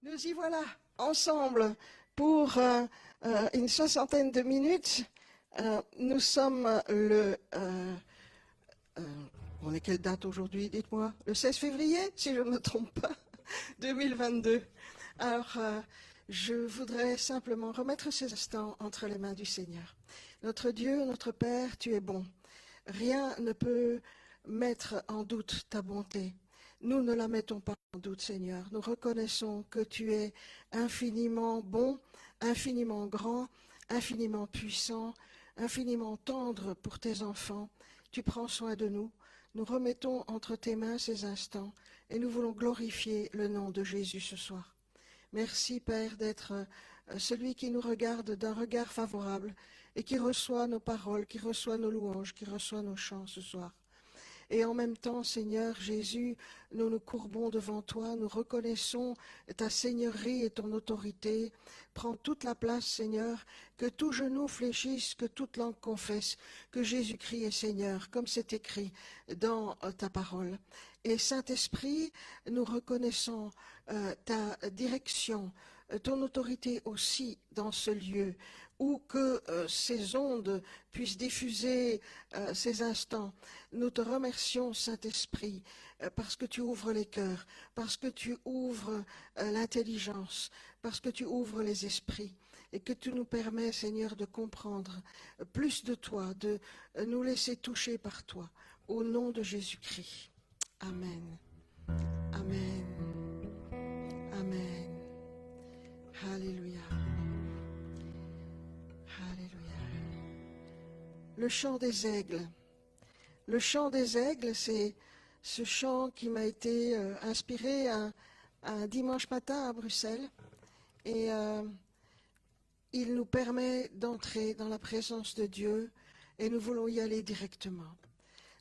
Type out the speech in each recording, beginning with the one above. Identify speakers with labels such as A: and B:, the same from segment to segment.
A: Nous y voilà, ensemble, pour une soixantaine de minutes. Nous sommes on est quelle date aujourd'hui, dites-moi? Le 16 février, si je ne me trompe pas, 2022. Alors, je voudrais simplement remettre ces instants entre les mains du Seigneur. Notre Dieu, notre Père, tu es bon. Rien ne peut mettre en doute ta bonté. Nous ne la mettons pas en doute, Seigneur. Nous reconnaissons que tu es infiniment bon, infiniment grand, infiniment puissant, infiniment tendre pour tes enfants. Tu prends soin de nous. Nous remettons entre tes mains ces instants et nous voulons glorifier le nom de Jésus ce soir. Merci, Père, d'être celui qui nous regarde d'un regard favorable et qui reçoit nos paroles, qui reçoit nos louanges, qui reçoit nos chants ce soir. Et en même temps, Seigneur Jésus, nous nous courbons devant toi, nous reconnaissons ta seigneurie et ton autorité. Prends toute la place, Seigneur, que tout genou fléchisse, que toute langue confesse que Jésus-Christ est Seigneur, comme c'est écrit dans ta parole. Et Saint-Esprit, nous reconnaissons ta direction, ton autorité aussi dans ce lieu, où que ces ondes puissent diffuser ces instants. Nous te remercions, Saint-Esprit, parce que tu ouvres les cœurs, parce que tu ouvres l'intelligence, parce que tu ouvres les esprits, et que tu nous permets, Seigneur, de comprendre plus de toi, de nous laisser toucher par toi, au nom de Jésus-Christ. Amen. Amen. Amen. Alléluia. Le chant des aigles. Le chant des aigles, c'est ce chant qui m'a été inspiré un dimanche matin à Bruxelles. Et il nous permet d'entrer dans la présence de Dieu et nous voulons y aller directement.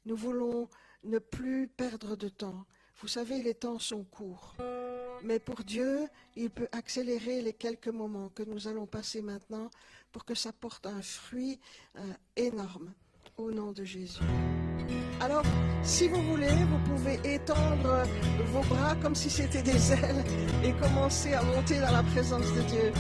A: Nous voulons ne plus perdre de temps. Vous savez, les temps sont courts. Mais pour Dieu, il peut accélérer les quelques moments que nous allons passer maintenant pour que ça porte un fruit énorme au nom de Jésus. Alors, si vous voulez, vous pouvez étendre vos bras comme si c'était des ailes et commencer à monter dans la présence de Dieu.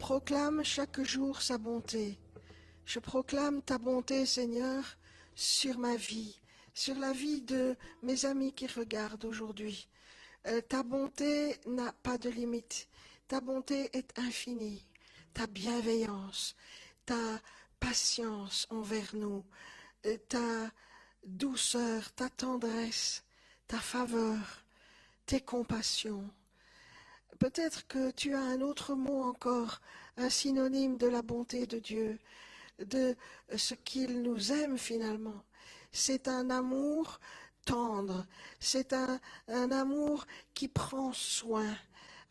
A: proclame chaque jour sa bonté. Je proclame ta bonté, Seigneur, sur ma vie, sur la vie de mes amis qui regardent aujourd'hui. Ta bonté n'a pas de limite. Ta bonté est infinie. Ta bienveillance, ta patience envers nous, ta douceur, ta tendresse, ta faveur, tes compassions. Peut-être que tu as un autre mot encore, un synonyme de la bonté de Dieu, de ce qu'il nous aime finalement. C'est un amour tendre, c'est un amour qui prend soin.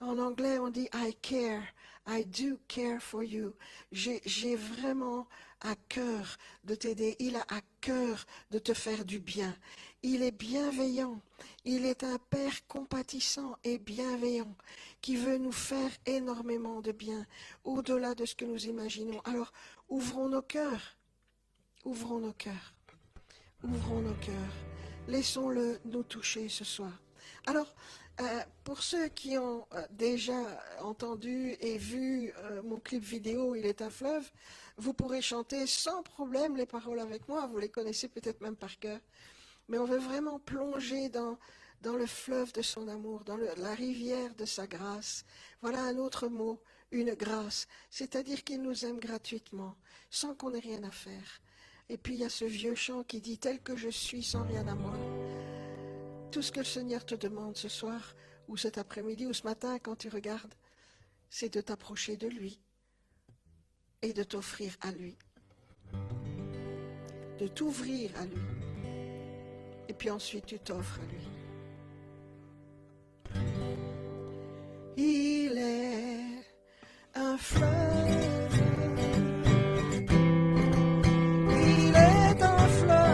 A: En anglais, on dit « I care ». I do care for you. J'ai vraiment à cœur de t'aider. Il a à cœur de te faire du bien. Il est bienveillant. Il est un Père compatissant et bienveillant qui veut nous faire énormément de bien, au-delà de ce que nous imaginons. Alors, ouvrons nos cœurs. Ouvrons nos cœurs. Ouvrons nos cœurs. Laissons-le nous toucher ce soir. Alors, pour ceux qui ont déjà entendu et vu mon clip vidéo « Il est un fleuve », vous pourrez chanter sans problème les paroles avec moi, vous les connaissez peut-être même par cœur. Mais on veut vraiment plonger dans le fleuve de son amour, dans la rivière de sa grâce. Voilà un autre mot, une grâce, c'est-à-dire qu'il nous aime gratuitement, sans qu'on ait rien à faire. Et puis il y a ce vieux chant qui dit « Tel que je suis, sans rien à moi ». Tout ce que le Seigneur te demande ce soir, ou cet après-midi, ou ce matin, quand tu regardes, c'est de t'approcher de lui et de t'offrir à lui, de t'ouvrir à lui, et puis ensuite tu t'offres à lui. Il est un fleuve, il est un fleuve.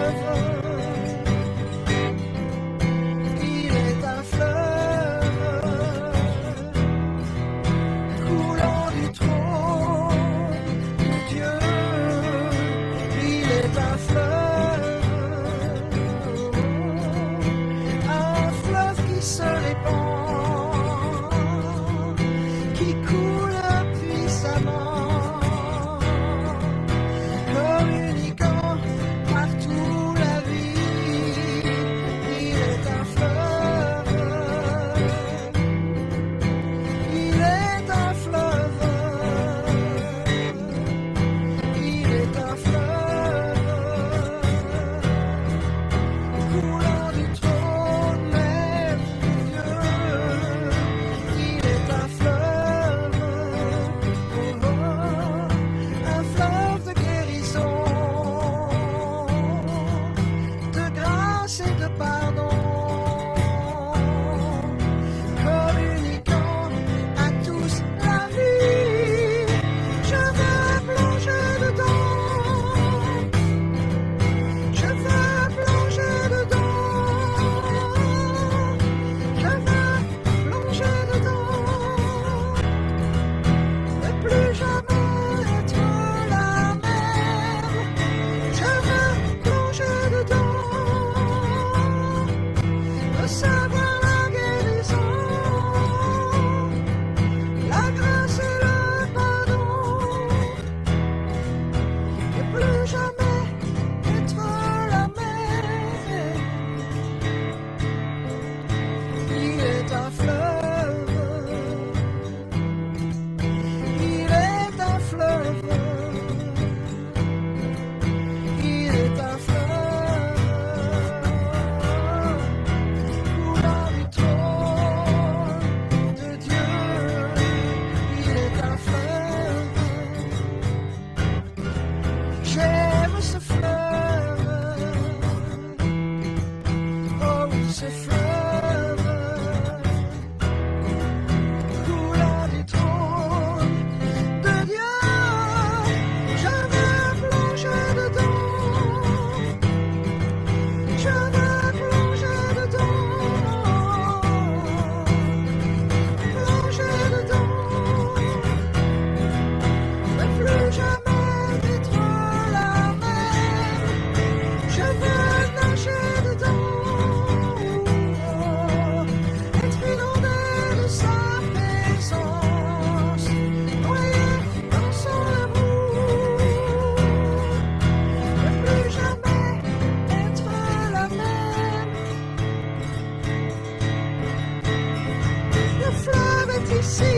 A: ici.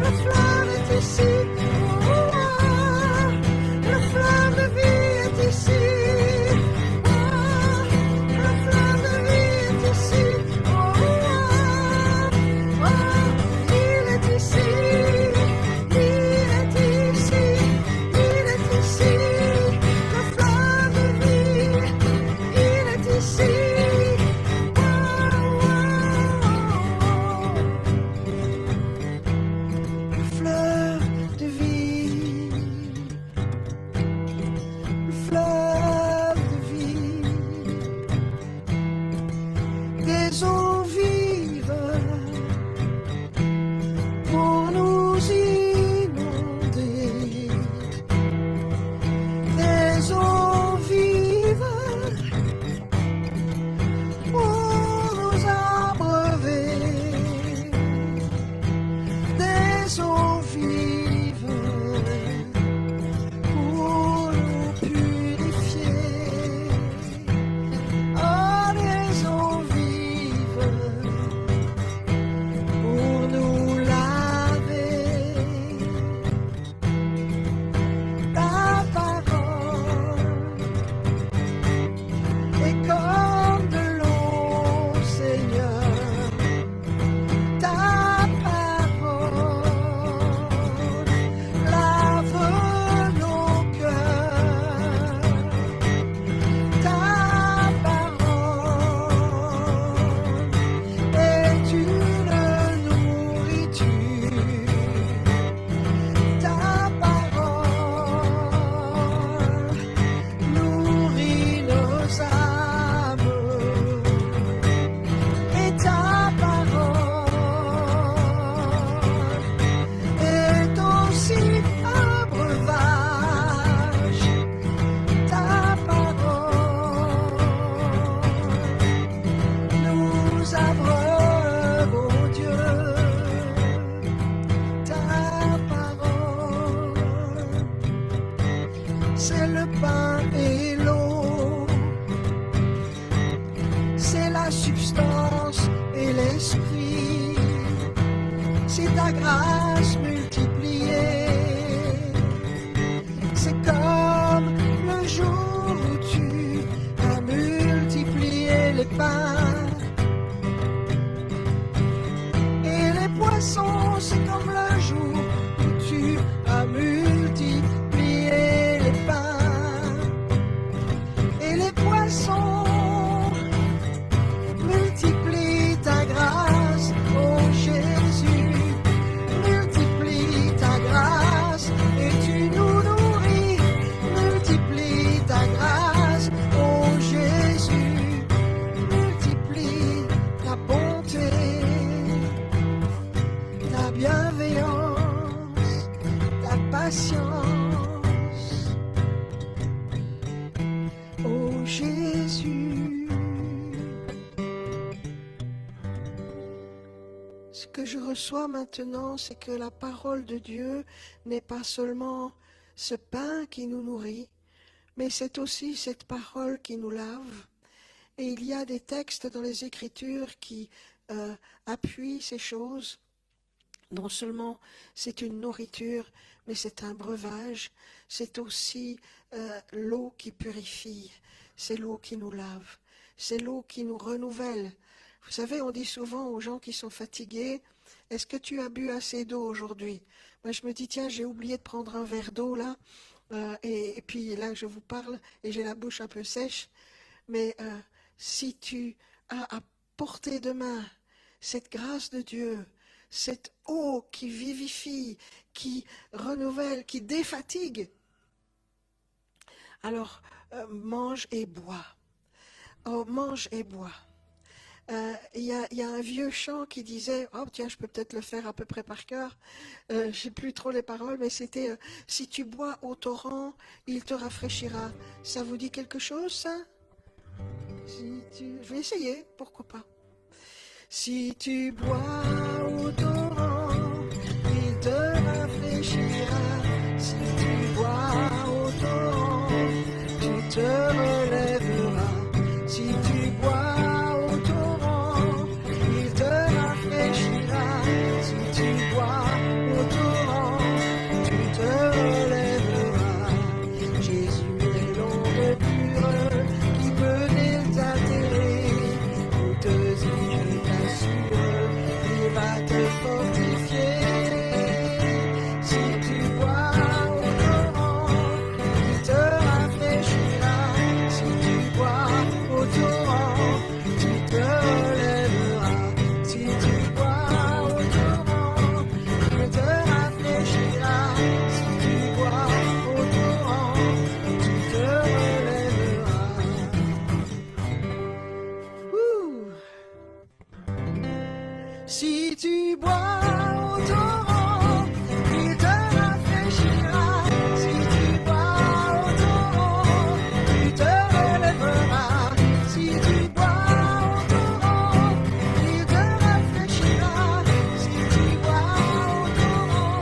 A: Le fleuve est ici. Le fleuve de vie est ici. Le fleuve de vie est ici. Il est ici. Il est ici. Il est ici. Le fleuve de vie. Il est ici. Le fleuve de vie. Le fleuve de vie. Des eaux vives pour nous inonder. Des eaux vives pour nous abreuver. Des eaux vives pour nous purifier. Oh, des eaux vives pour nous laver. Ta parole est comme de l'eau, Seigneur. Ta parole lave nos cœurs. Ta parole est une nourriture. Ta parole nourrit nos âmes. Et ta parole est aussi un breuvage. Ta parole nous abreuve, oh Dieu. Ta parole, c'est le pain et l'eau. C'est la substance et l'esprit. C'est ta grâce multipliée. C'est comme le jour où tu as multiplié les pains et les poissons. C'est comme le jour où tu as multiplié les pains et les poissons. Multiplie ta grâce, oh Jésus. Multiplie ta grâce et tu nous nourris. Multiplie ta grâce, oh Jésus. Multiplie ta bonté, ta bienveillance, ta patience, oh Jésus. Ce que je reçois maintenant, c'est que la parole de Dieu n'est pas seulement ce pain qui nous nourrit, mais c'est aussi cette parole qui nous lave. Et il y a des textes dans les Écritures qui appuient ces choses. Non seulement c'est une nourriture, mais c'est un breuvage. C'est aussi l'eau qui purifie, c'est l'eau qui nous lave, c'est l'eau qui nous renouvelle. Vous savez, on dit souvent aux gens qui sont fatigués, « Est-ce que tu as bu assez d'eau aujourd'hui ?» Moi, je me dis, tiens, j'ai oublié de prendre un verre d'eau là, et puis là, je vous parle et j'ai la bouche un peu sèche. Mais si tu as à portée de main cette grâce de Dieu, cette eau qui vivifie, qui renouvelle, qui défatigue, alors mange et bois. Oh, mange et bois. Il y a un vieux chant qui disait, oh tiens, je peux peut-être le faire à peu près par cœur, je ne sais plus trop les paroles, mais c'était si tu bois au torrent, il te rafraîchira. Ça vous dit quelque chose, ça? Je vais essayer, pourquoi pas. Si tu bois au torrent, il te rafraîchira. Si tu bois au torrent, tu te relèveras. Si tu bois au torrent, il te Si tu bois au torrent, il te rafraîchira. Si tu bois au torrent, il te relèvera. Si tu bois au torrent, il te rafraîchira. Si tu bois au torrent,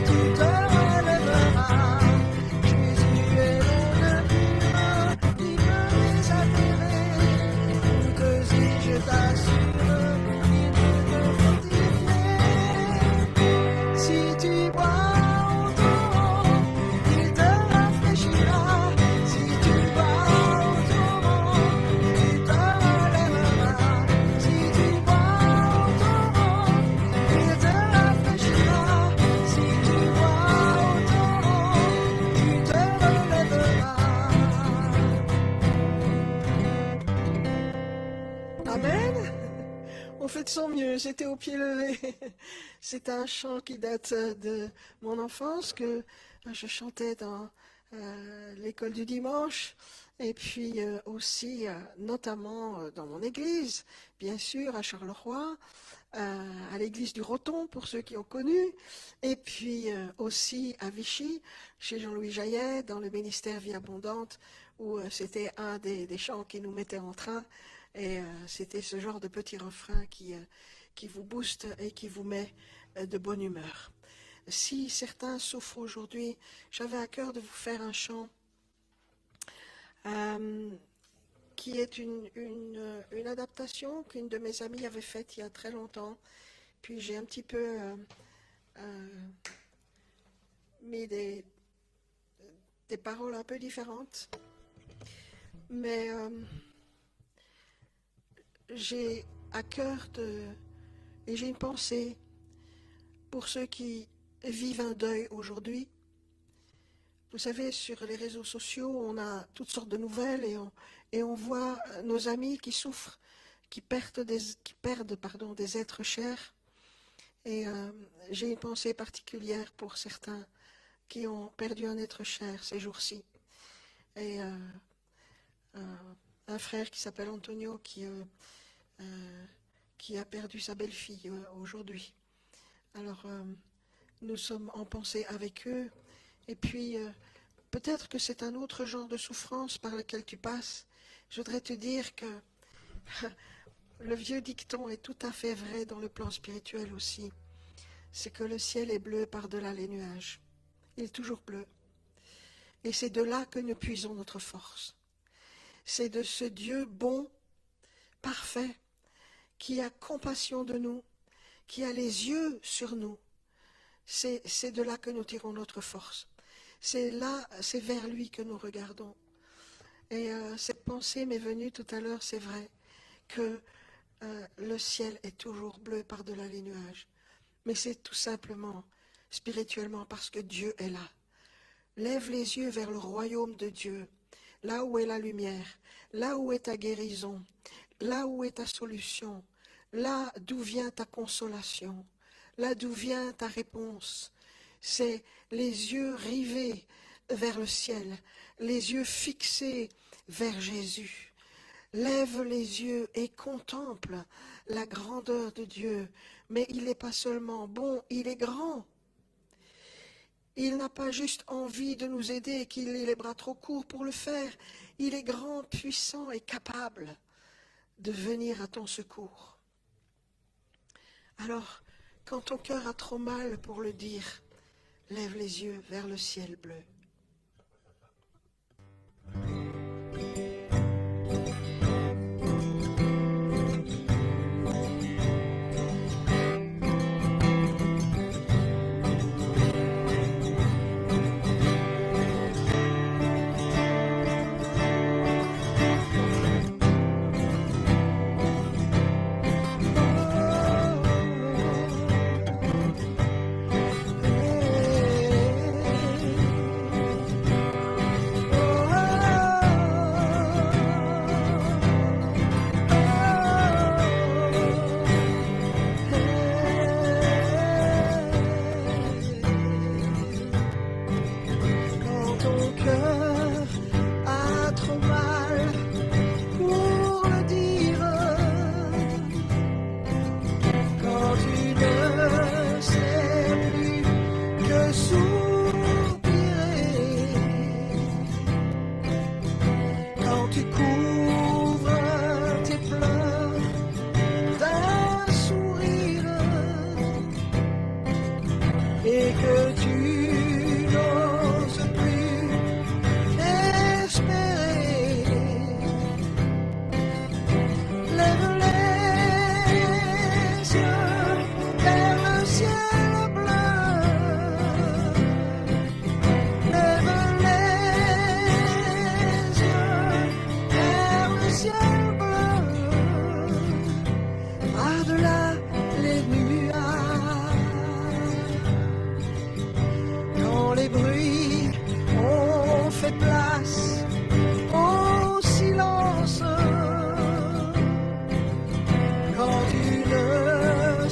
A: tu te relèveras. Jésus est l'eau de vie, il me désatterrer. Que si je t'assure, si tu bois au torrent, il te rafraîchira. Si tu bois au torrent, il te relèvera. Si tu bois au torrent, il te rafraîchira. Si tu bois au torrent, tu te relèveras. Amen. On fait de son mieux, j'étais au pied levé. C'est un chant qui date de mon enfance, que je chantais dans l'école du dimanche, et puis aussi, notamment dans mon église, bien sûr, à Charleroi, à l'église du Roton, pour ceux qui ont connu, et puis aussi à Vichy, chez Jean-Louis Jaillet, dans le ministère Vie Abondante, où c'était un des chants qui nous mettait en train. Et c'était ce genre de petit refrain qui vous booste et qui vous met de bonne humeur. Si certains souffrent aujourd'hui, j'avais à cœur de vous faire un chant qui est une adaptation qu'une de mes amies avait faite il y a très longtemps. Puis j'ai un petit peu mis des paroles un peu différentes. Mais j'ai à cœur et j'ai une pensée pour ceux qui vivent un deuil aujourd'hui. Vous savez, sur les réseaux sociaux, on a toutes sortes de nouvelles et on voit nos amis qui souffrent, qui perdent des êtres chers. Et j'ai une pensée particulière pour certains qui ont perdu un être cher ces jours-ci. Et un frère qui s'appelle Antonio qui a perdu sa belle-fille aujourd'hui. Alors, nous sommes en pensée avec eux. Et puis, peut-être que c'est un autre genre de souffrance par lequel tu passes. Je voudrais te dire que le vieux dicton est tout à fait vrai dans le plan spirituel aussi. C'est que le ciel est bleu par-delà les nuages. Il est toujours bleu. Et c'est de là que nous puisons notre force. C'est de ce Dieu bon, parfait, qui a compassion de nous, qui a les yeux sur nous. C'est de là que nous tirons notre force. C'est vers lui que nous regardons. Et cette pensée m'est venue tout à l'heure, c'est vrai, que le ciel est toujours bleu par-delà les nuages. Mais c'est tout simplement, spirituellement, parce que Dieu est là. Lève les yeux vers le royaume de Dieu, là où est la lumière, là où est ta guérison, là où est ta solution, là d'où vient ta consolation, là d'où vient ta réponse. C'est les yeux rivés vers le ciel, les yeux fixés vers Jésus. Lève les yeux et contemple la grandeur de Dieu. Mais il n'est pas seulement bon, il est grand. Il n'a pas juste envie de nous aider et qu'il ait les bras trop courts pour le faire. Il est grand, puissant et capable de venir à ton secours. Alors, quand ton cœur a trop mal pour le dire, lève les yeux vers le ciel bleu.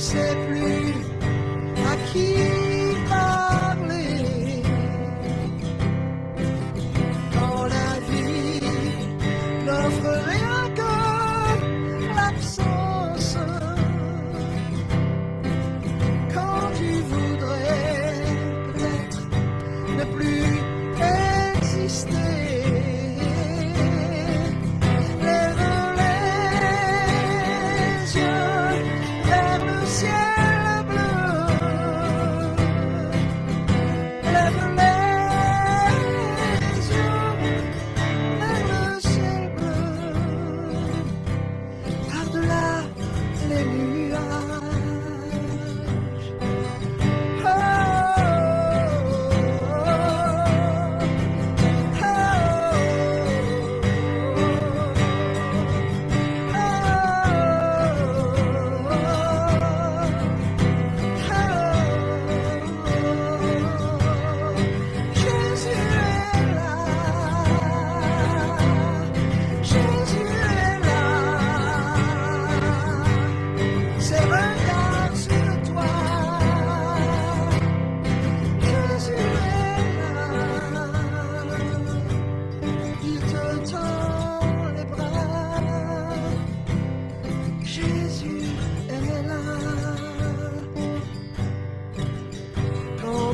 A: sais plus à qui parler. Quand la vie n'offre rien que l'absence, quand tu voudrais peut-être ne plus exister.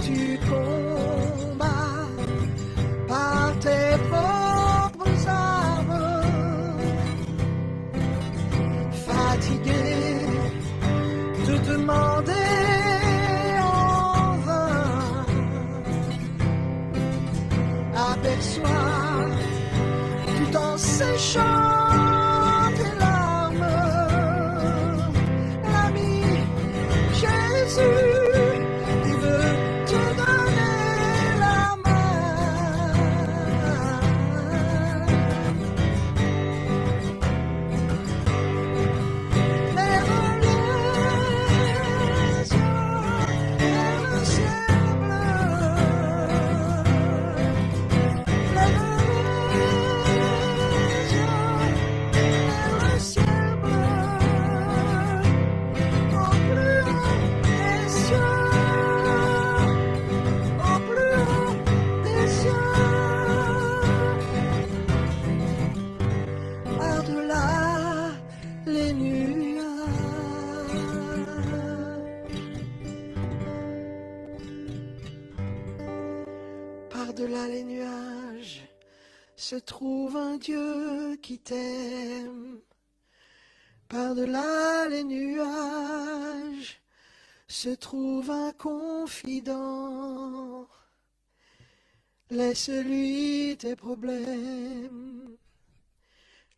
A: Tu combats par tes propres armes, fatigué de demander en vain, aperçois tout en séchant tes larmes l'ami Jésus. Par-delà les nuages se trouve un Dieu qui t'aime. Par-delà les nuages se trouve un confident. Laisse-lui tes problèmes,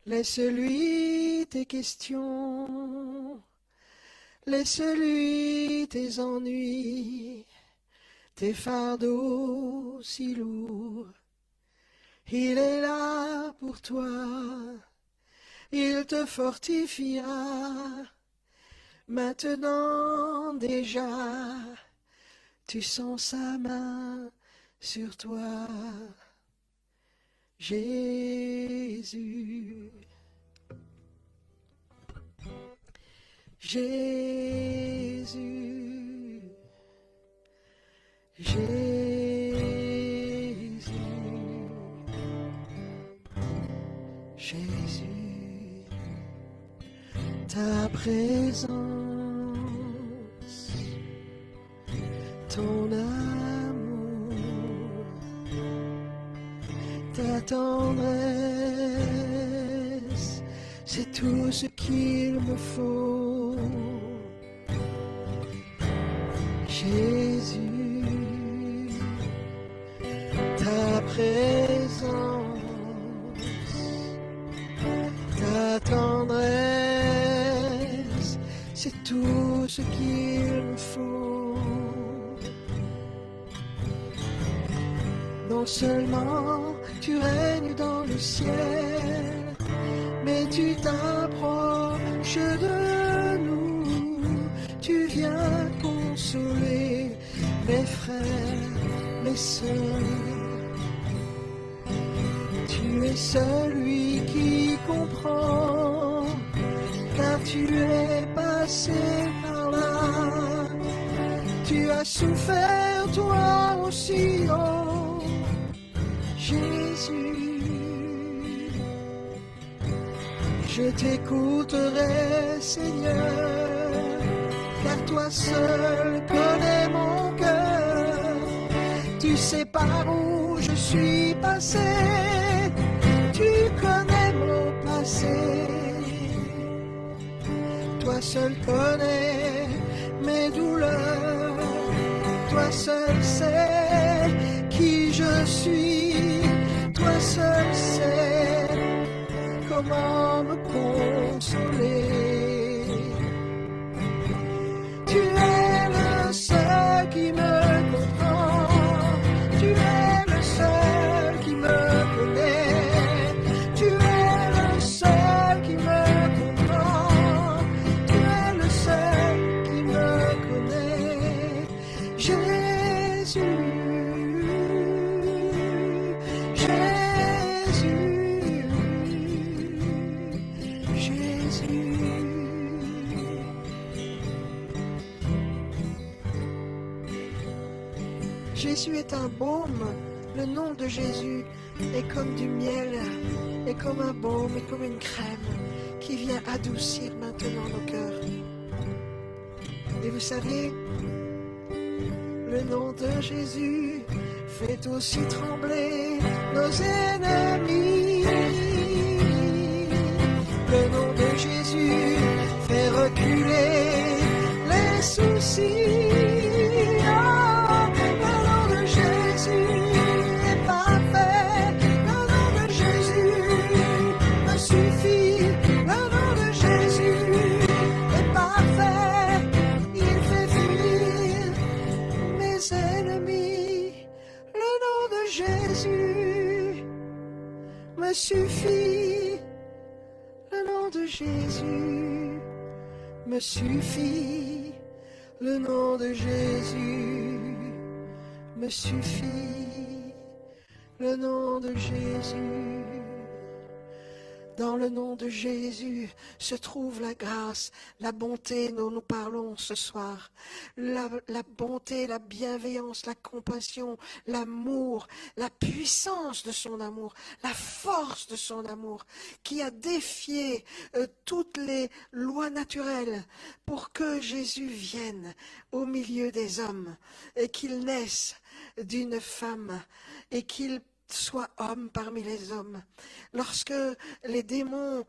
A: laisse-lui tes questions, laisse-lui tes ennuis, tes fardeaux si lourds. Il est là pour toi, il te fortifiera. Maintenant déjà, tu sens sa main sur toi. Jésus, Jésus, Jésus, Jésus, ta présence, ton amour, ta tendresse, c'est tout ce qu'il me faut. Jésus, ta présence, ta tendresse, c'est tout ce qu'il me faut. Non seulement tu règnes dans le ciel, mais tu t'approches de nous, tu viens consoler mes frères, mes sœurs. Tu es celui qui comprend, car tu es passé par là. Tu as souffert toi aussi, oh Jésus. Je t'écouterai, Seigneur, car toi seul connais mon cœur. Tu sais par où je suis passé, tu connais mon passé. Toi seul connais mes douleurs, toi seul sais qui je suis, toi seul sais comment me consoler. Tu es le seul qui me comprend, tu es le seul qui me connaît, tu es le seul qui me comprend, tu es le seul qui me connaît. Jésus, Jésus est un baume. Le nom de Jésus est comme du miel, est comme un baume, est comme une crème qui vient adoucir maintenant nos cœurs. Et vous savez, le nom de Jésus fait aussi trembler nos ennemis. Le nom de Jésus fait reculer les soucis. Me suffit, le nom de Jésus me suffit, le nom de Jésus me suffit, le nom de Jésus. Dans le nom de Jésus se trouve la grâce, la bonté dont nous parlons ce soir. La bonté, la bienveillance, la compassion, l'amour, la puissance de son amour, la force de son amour qui a défié toutes les lois naturelles pour que Jésus vienne au milieu des hommes et qu'il naisse d'une femme et qu'il soit homme parmi les hommes. Lorsque les démons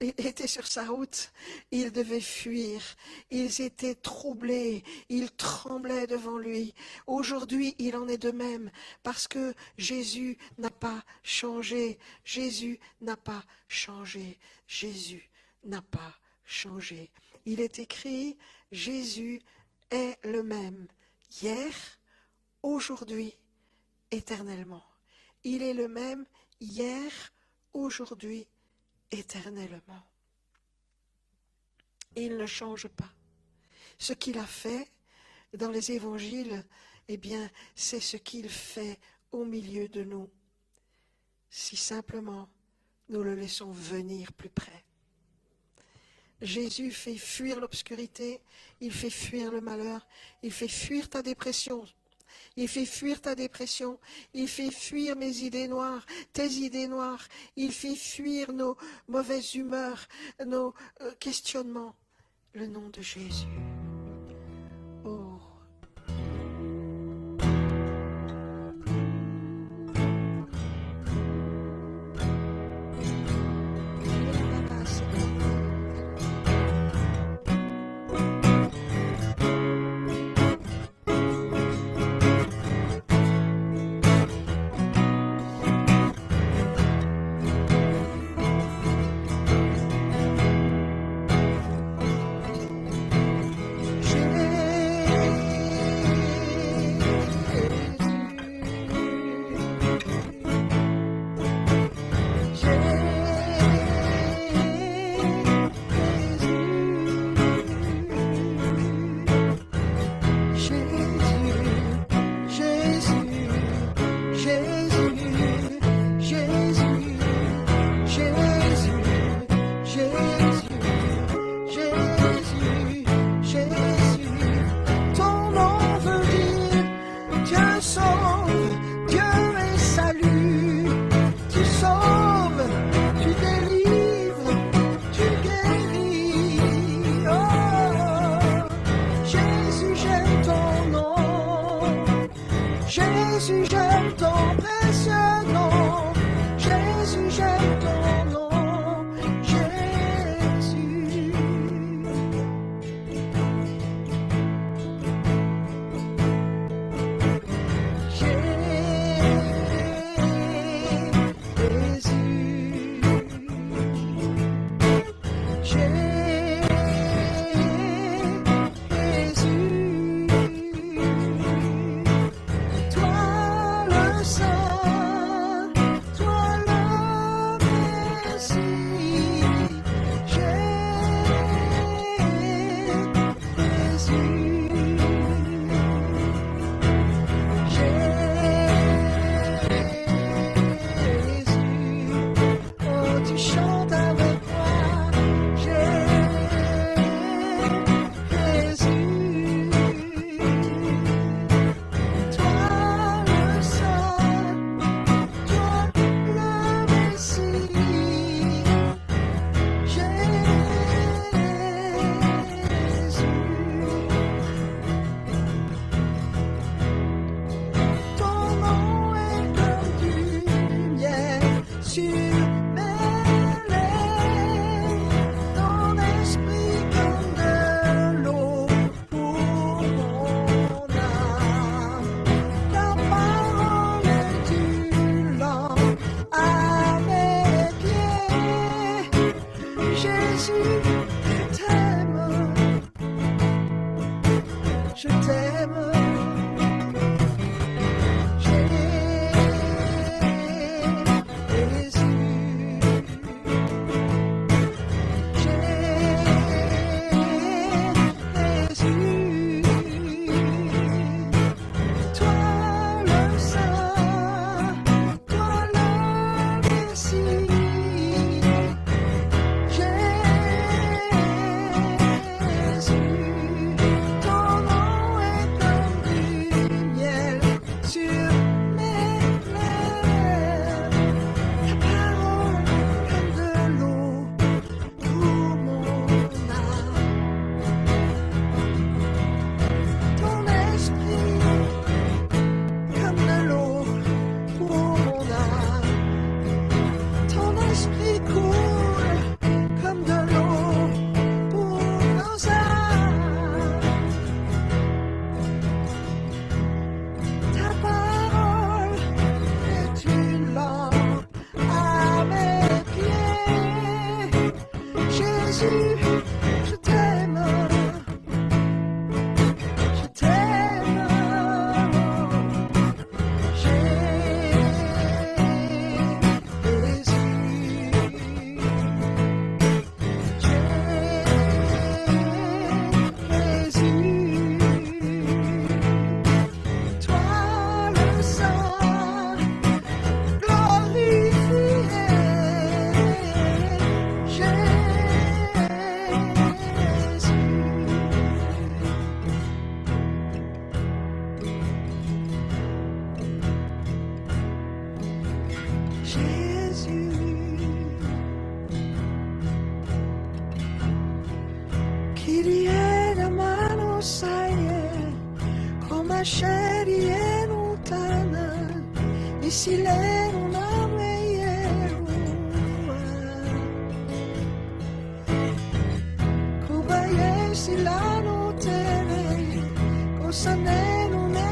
A: étaient sur sa route, ils devaient fuir, ils étaient troublés, ils tremblaient devant lui. Aujourd'hui, il en est de même, parce que Jésus n'a pas changé, Jésus n'a pas changé, Jésus n'a pas changé. Il est écrit, Jésus est le même, hier, aujourd'hui, éternellement. Il est le même hier, aujourd'hui, éternellement. Il ne change pas. Ce qu'il a fait dans les évangiles, eh bien, c'est ce qu'il fait au milieu de nous. Si simplement nous le laissons venir plus près. Jésus fait fuir l'obscurité, il fait fuir le malheur, il fait fuir ta dépression. Il fait fuir ta dépression, il fait fuir mes idées noires, tes idées noires, il fait fuir nos mauvaises humeurs, nos questionnements. Le nom de Jésus. Oh. Jésus, j'aime ton précieux nom. Jésus, j'aime ton nom. Jésus. Je t'aime. Scerie lontana, e si lei non ha Kubaye sila no tere, cosa ne non è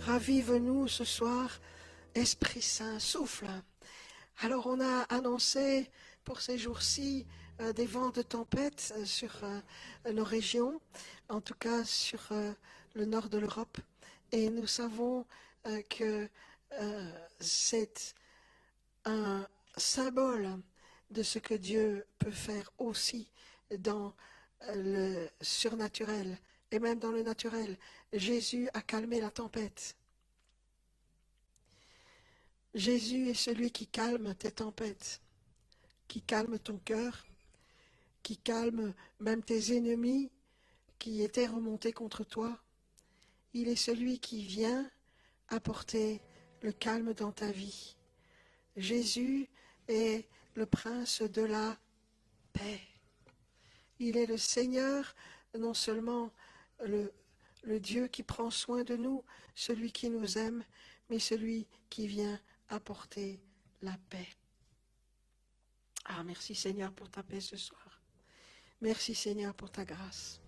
A: ravive-nous ce soir, Esprit Saint, souffle. Alors on a annoncé pour ces jours-ci des vents de tempête sur nos régions, en tout cas sur le nord de l'Europe. Et nous savons que c'est un symbole de ce que Dieu peut faire aussi dans le surnaturel et même dans le naturel. Jésus a calmé la tempête. Jésus est celui qui calme tes tempêtes, qui calme ton cœur, qui calme même tes ennemis qui étaient remontés contre toi. Il est celui qui vient apporter le calme dans ta vie. Jésus est le prince de la paix. Il est le Seigneur, non seulement le Dieu qui prend soin de nous, celui qui nous aime, mais celui qui vient apporter la paix. Ah, merci Seigneur pour ta paix ce soir. Merci Seigneur pour ta grâce.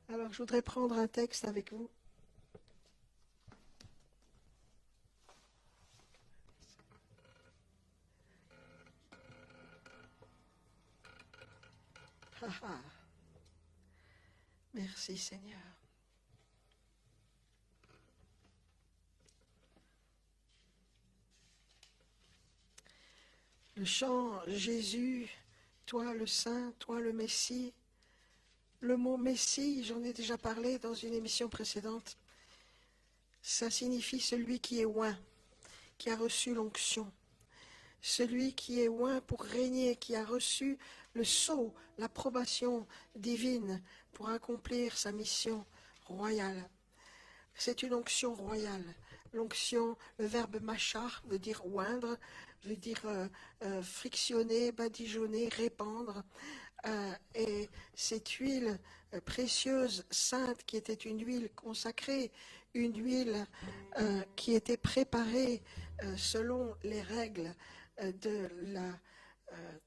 A: Alors, je voudrais prendre un texte avec vous. Ah, ah. Merci Seigneur. Le chant Jésus, toi le Saint, toi le Messie. Le mot Messie, j'en ai déjà parlé dans une émission précédente, ça signifie celui qui est oint, qui a reçu l'onction. Celui qui est oint pour régner, qui a reçu le sceau, l'approbation divine pour accomplir sa mission royale. C'est une onction royale. L'onction, le verbe machar veut dire oindre, veut dire frictionner, badigeonner, répandre. Et cette huile précieuse, sainte, qui était une huile consacrée, une huile qui était préparée selon les règles de la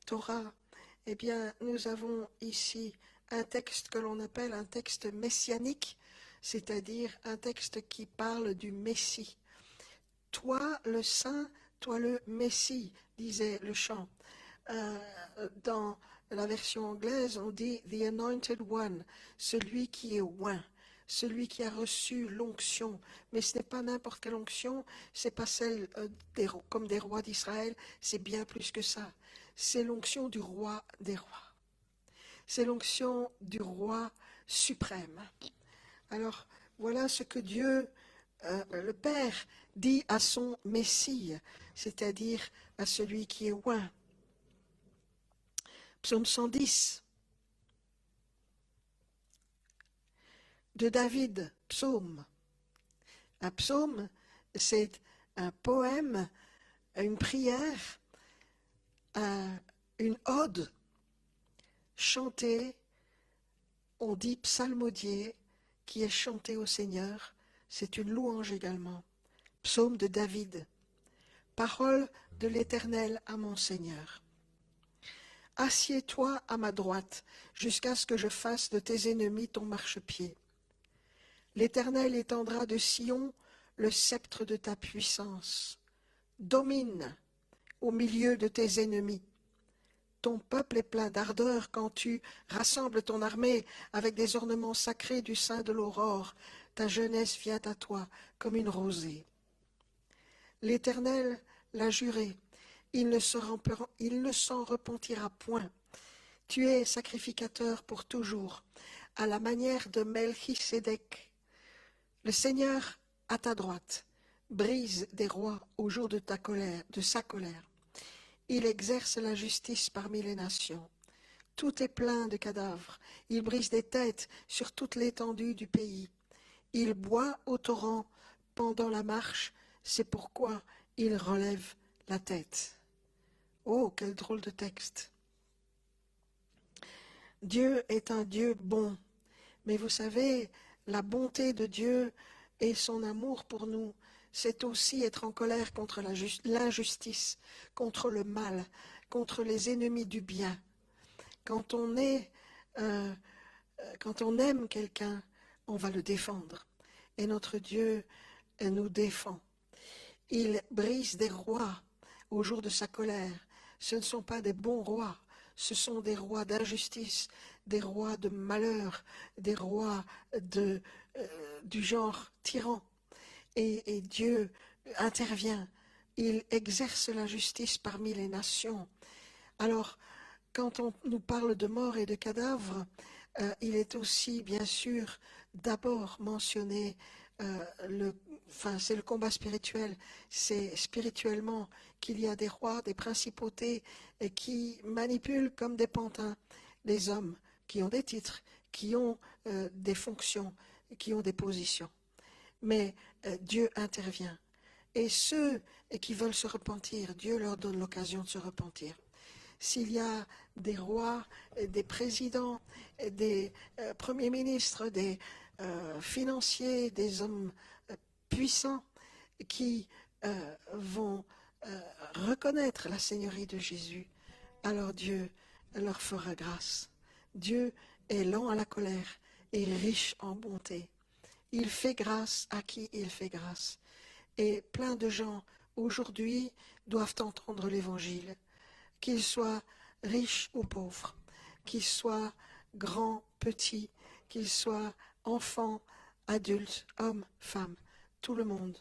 A: Torah, eh bien, nous avons ici un texte que l'on appelle un texte messianique, c'est-à-dire un texte qui parle du Messie. Toi le Saint, toi le Messie, disait le chant. Dans la version anglaise, on dit The Anointed One, celui qui est oint, celui qui a reçu l'onction. Mais ce n'est pas n'importe quelle onction, c'est pas celle comme des rois d'Israël, c'est bien plus que ça. C'est l'onction du roi des rois. C'est l'onction du roi suprême. Alors, voilà ce que Dieu, le Père, dit à son Messie, c'est-à-dire à celui qui est oint. Psaume 110 de David, psaume. Un psaume, c'est un poème, une prière, une ode chantée, on dit psalmodiée, qui est chantée au Seigneur. C'est une louange également. Psaume de David. Parole de l'Éternel à mon Seigneur. Assieds-toi à ma droite, jusqu'à ce que je fasse de tes ennemis ton marchepied. L'Éternel étendra de Sion le sceptre de ta puissance. Domine au milieu de tes ennemis. Ton peuple est plein d'ardeur quand tu rassembles ton armée avec des ornements sacrés du sein de l'aurore. Ta jeunesse vient à toi comme une rosée. L'Éternel l'a juré. Il ne s'en repentira point. Tu es sacrificateur pour toujours, à la manière de Melchisédek. Le Seigneur à ta droite brise des rois au jour de sa colère. Il exerce la justice parmi les nations. Tout est plein de cadavres. Il brise des têtes sur toute l'étendue du pays. Il boit au torrent pendant la marche. C'est pourquoi il relève la tête. Oh, quel drôle de texte. Dieu est un Dieu bon. Mais vous savez, la bonté de Dieu et son amour pour nous, c'est aussi être en colère contre l'injustice, contre le mal, contre les ennemis du bien. Quand on aime quelqu'un, on va le défendre. Et notre Dieu nous défend. Il brise des rois au jour de sa colère. Ce ne sont pas des bons rois, ce sont des rois d'injustice, des rois de malheur, des rois du genre tyran. Et Dieu intervient, il exerce la justice parmi les nations. Alors, quand on nous parle de mort et de cadavres, il est aussi, bien sûr, d'abord mentionné c'est le combat spirituel. C'est spirituellement qu'il y a des rois, des principautés qui manipulent comme des pantins les hommes qui ont des titres, qui ont des fonctions, qui ont des positions. Mais Dieu intervient. Et ceux qui veulent se repentir, Dieu leur donne l'occasion de se repentir. S'il y a des rois, des présidents, des premiers ministres, des financiers, des hommes puissants qui vont reconnaître la Seigneurie de Jésus, alors Dieu leur fera grâce. Dieu est lent à la colère et riche en bonté. Il fait grâce à qui il fait grâce. Et plein de gens aujourd'hui doivent entendre l'Évangile, qu'ils soient riches ou pauvres, qu'ils soient grands, petits, qu'ils soient enfants, adultes, hommes, femmes. Tout le monde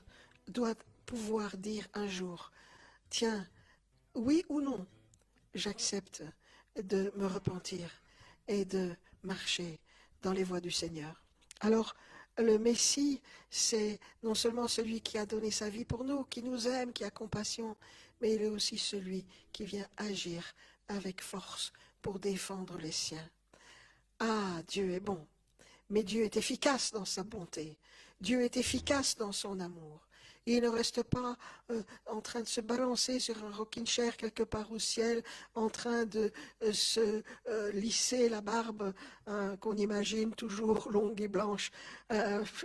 A: doit pouvoir dire un jour, tiens, oui ou non, j'accepte de me repentir et de marcher dans les voies du Seigneur. Alors, le Messie, c'est non seulement celui qui a donné sa vie pour nous, qui nous aime, qui a compassion, mais il est aussi celui qui vient agir avec force pour défendre les siens. Ah, Dieu est bon, mais Dieu est efficace dans sa bonté. Dieu est efficace dans son amour. Il ne reste pas en train de se balancer sur un rocking chair quelque part au ciel, en train de se lisser la barbe qu'on imagine toujours longue et blanche.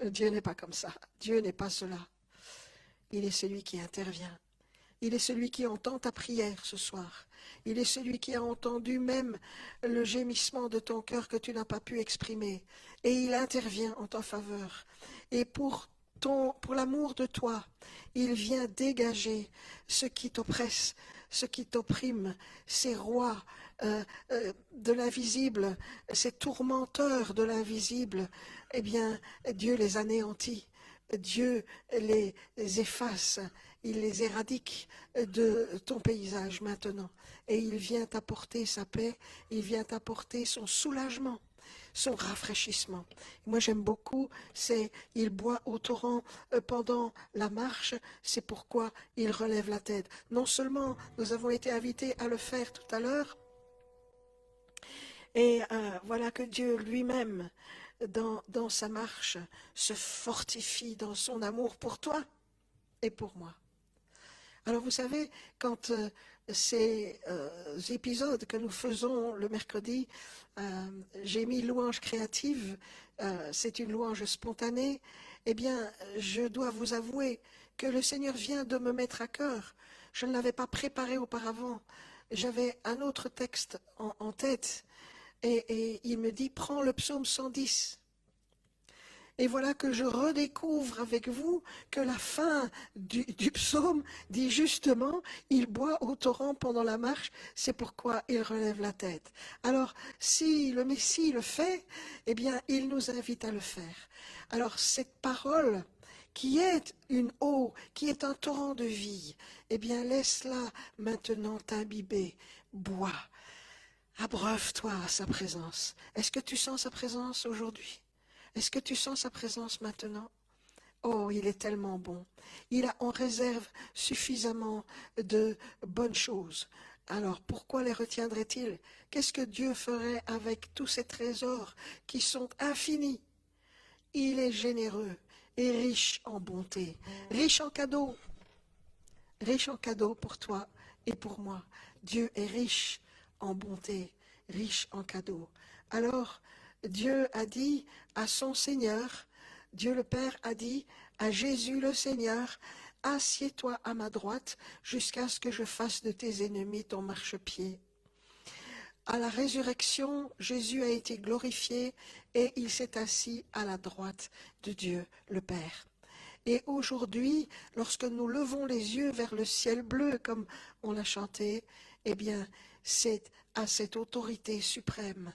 A: Dieu n'est pas comme ça. Dieu n'est pas cela. Il est celui qui intervient. Il est celui qui entend ta prière ce soir. Il est celui qui a entendu même le gémissement de ton cœur que tu n'as pas pu exprimer. Et il intervient en ta faveur. Et pour l'amour de toi, il vient dégager ce qui t'oppresse, ce qui t'opprime, ces rois de l'invisible, ces tourmenteurs de l'invisible. Eh bien, Dieu les anéantit. Dieu les efface, il les éradique de ton paysage maintenant. Et il vient t'apporter sa paix, il vient t'apporter son soulagement, son rafraîchissement. Moi j'aime beaucoup, c'est il boit au torrent pendant la marche, c'est pourquoi il relève la tête. Non seulement nous avons été invités à le faire tout à l'heure, et voilà que Dieu lui-même, dans sa marche, se fortifie dans son amour pour toi et pour moi. Alors vous savez, quand ces épisodes que nous faisons le mercredi, j'ai mis louange créative, c'est une louange spontanée, eh bien, je dois vous avouer que le Seigneur vient de me mettre à cœur. Je ne l'avais pas préparé auparavant. J'avais un autre texte en tête. Et il me dit, prends le psaume 110. Et voilà que je redécouvre avec vous que la fin du psaume dit justement, il boit au torrent pendant la marche, c'est pourquoi il relève la tête. Alors, si le Messie le fait, eh bien, il nous invite à le faire. Alors, cette parole qui est une eau, qui est un torrent de vie, eh bien, laisse-la maintenant t'imbiber, bois. Abreuve-toi à sa présence. Est-ce que tu sens sa présence aujourd'hui? Est-ce que tu sens sa présence maintenant? Oh, il est tellement bon. Il a en réserve suffisamment de bonnes choses. Alors, pourquoi les retiendrait-il? Qu'est-ce que Dieu ferait avec tous ces trésors qui sont infinis? Il est généreux et riche en bonté, riche en cadeaux pour toi et pour moi. Dieu est riche en bonté, riche en cadeaux. Alors, Dieu a dit à son Seigneur, Dieu le Père a dit à Jésus le Seigneur, assieds-toi à ma droite jusqu'à ce que je fasse de tes ennemis ton marchepied. À la résurrection, Jésus a été glorifié et il s'est assis à la droite de Dieu le Père. Et aujourd'hui, lorsque nous levons les yeux vers le ciel bleu, comme on l'a chanté, eh bien, c'est à cette autorité suprême,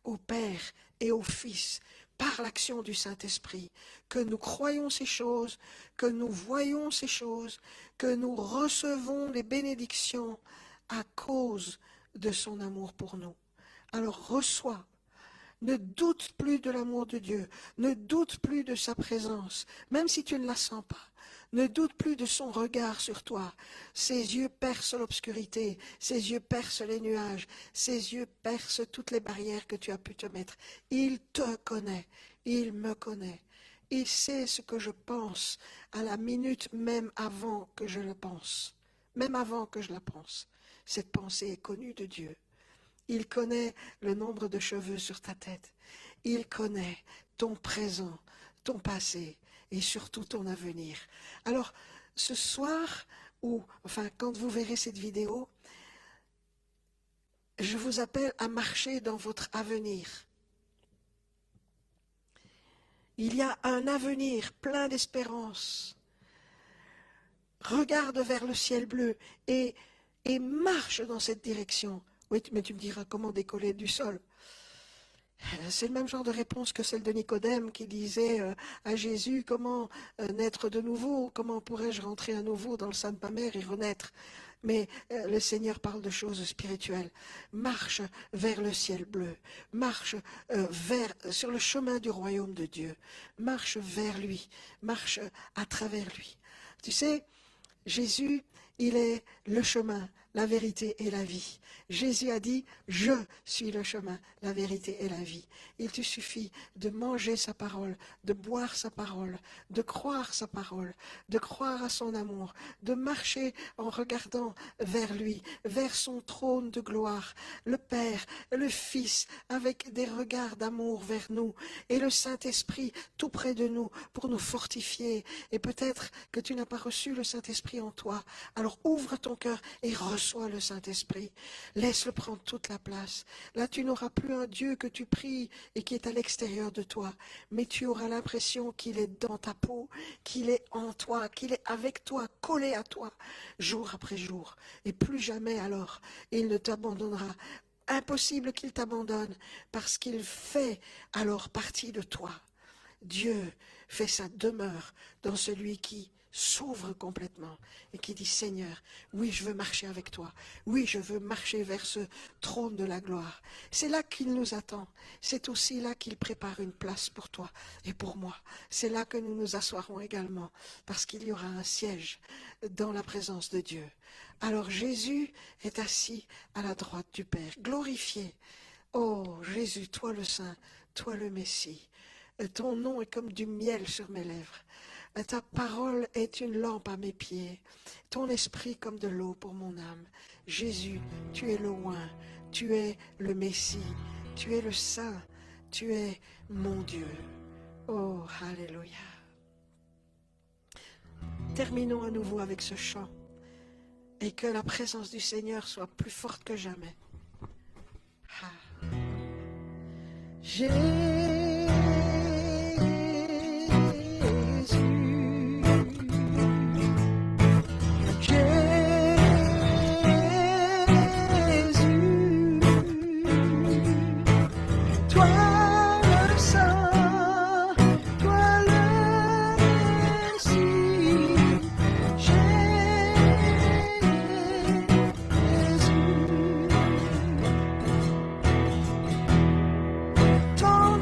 A: au Père et au Fils, par l'action du Saint-Esprit, que nous croyons ces choses, que nous voyons ces choses, que nous recevons les bénédictions à cause de son amour pour nous. Alors reçois. Ne doute plus de l'amour de Dieu, ne doute plus de sa présence, même si tu ne la sens pas. Ne doute plus de son regard sur toi. Ses yeux percent l'obscurité, ses yeux percent les nuages, ses yeux percent toutes les barrières que tu as pu te mettre. Il te connaît, il me connaît. Il sait ce que je pense à la minute même avant que je le pense. Même avant que je la pense. Cette pensée est connue de Dieu. Il connaît le nombre de cheveux sur ta tête. Il connaît ton présent, ton passé et surtout ton avenir. Alors, ce soir, quand vous verrez cette vidéo, je vous appelle à marcher dans votre avenir. Il y a un avenir plein d'espérance. Regarde vers le ciel bleu et marche dans cette direction. Oui, mais tu me diras comment décoller du sol. C'est le même genre de réponse que celle de Nicodème qui disait à Jésus, comment naître de nouveau, comment pourrais-je rentrer à nouveau dans le sein de ma mère et renaître. Mais le Seigneur parle de choses spirituelles. Marche vers le ciel bleu, marche sur le chemin du royaume de Dieu, marche vers lui, marche à travers lui. Tu sais, Jésus, il est le chemin, la vérité et la vie. Jésus a dit, je suis le chemin, la vérité et la vie. Il te suffit de manger sa parole, de boire sa parole, de croire sa parole, de croire à son amour, de marcher en regardant vers lui, vers son trône de gloire, le Père, le Fils, avec des regards d'amour vers nous, et le Saint-Esprit tout près de nous pour nous fortifier. Et peut-être que tu n'as pas reçu le Saint-Esprit en toi. Alors ouvre ton cœur et reçois le Saint-Esprit. Laisse-le prendre toute la place. Là, tu n'auras plus un Dieu que tu pries et qui est à l'extérieur de toi, mais tu auras l'impression qu'il est dans ta peau, qu'il est en toi, qu'il est avec toi, collé à toi, jour après jour. Et plus jamais alors, il ne t'abandonnera. Impossible qu'il t'abandonne, parce qu'il fait alors partie de toi. Dieu fait sa demeure dans celui qui s'ouvre complètement et qui dit, Seigneur, oui, je veux marcher avec toi. Oui, je veux marcher vers ce trône de la gloire. C'est là qu'il nous attend. C'est aussi là qu'il prépare une place pour toi et pour moi. C'est là que nous nous asseoirons également, parce qu'il y aura un siège dans la présence de Dieu. Alors Jésus est assis à la droite du Père, glorifié. Oh Jésus, toi le Saint, toi le Messie. Ton nom est comme du miel sur mes lèvres. Ta parole est une lampe à mes pieds. Ton esprit comme de l'eau pour mon âme. Jésus, tu es le oint, tu es le Messie, tu es le Saint, tu es mon Dieu. Oh, Alléluia. Terminons à nouveau avec ce chant et que la présence du Seigneur soit plus forte que jamais. Ah. Ton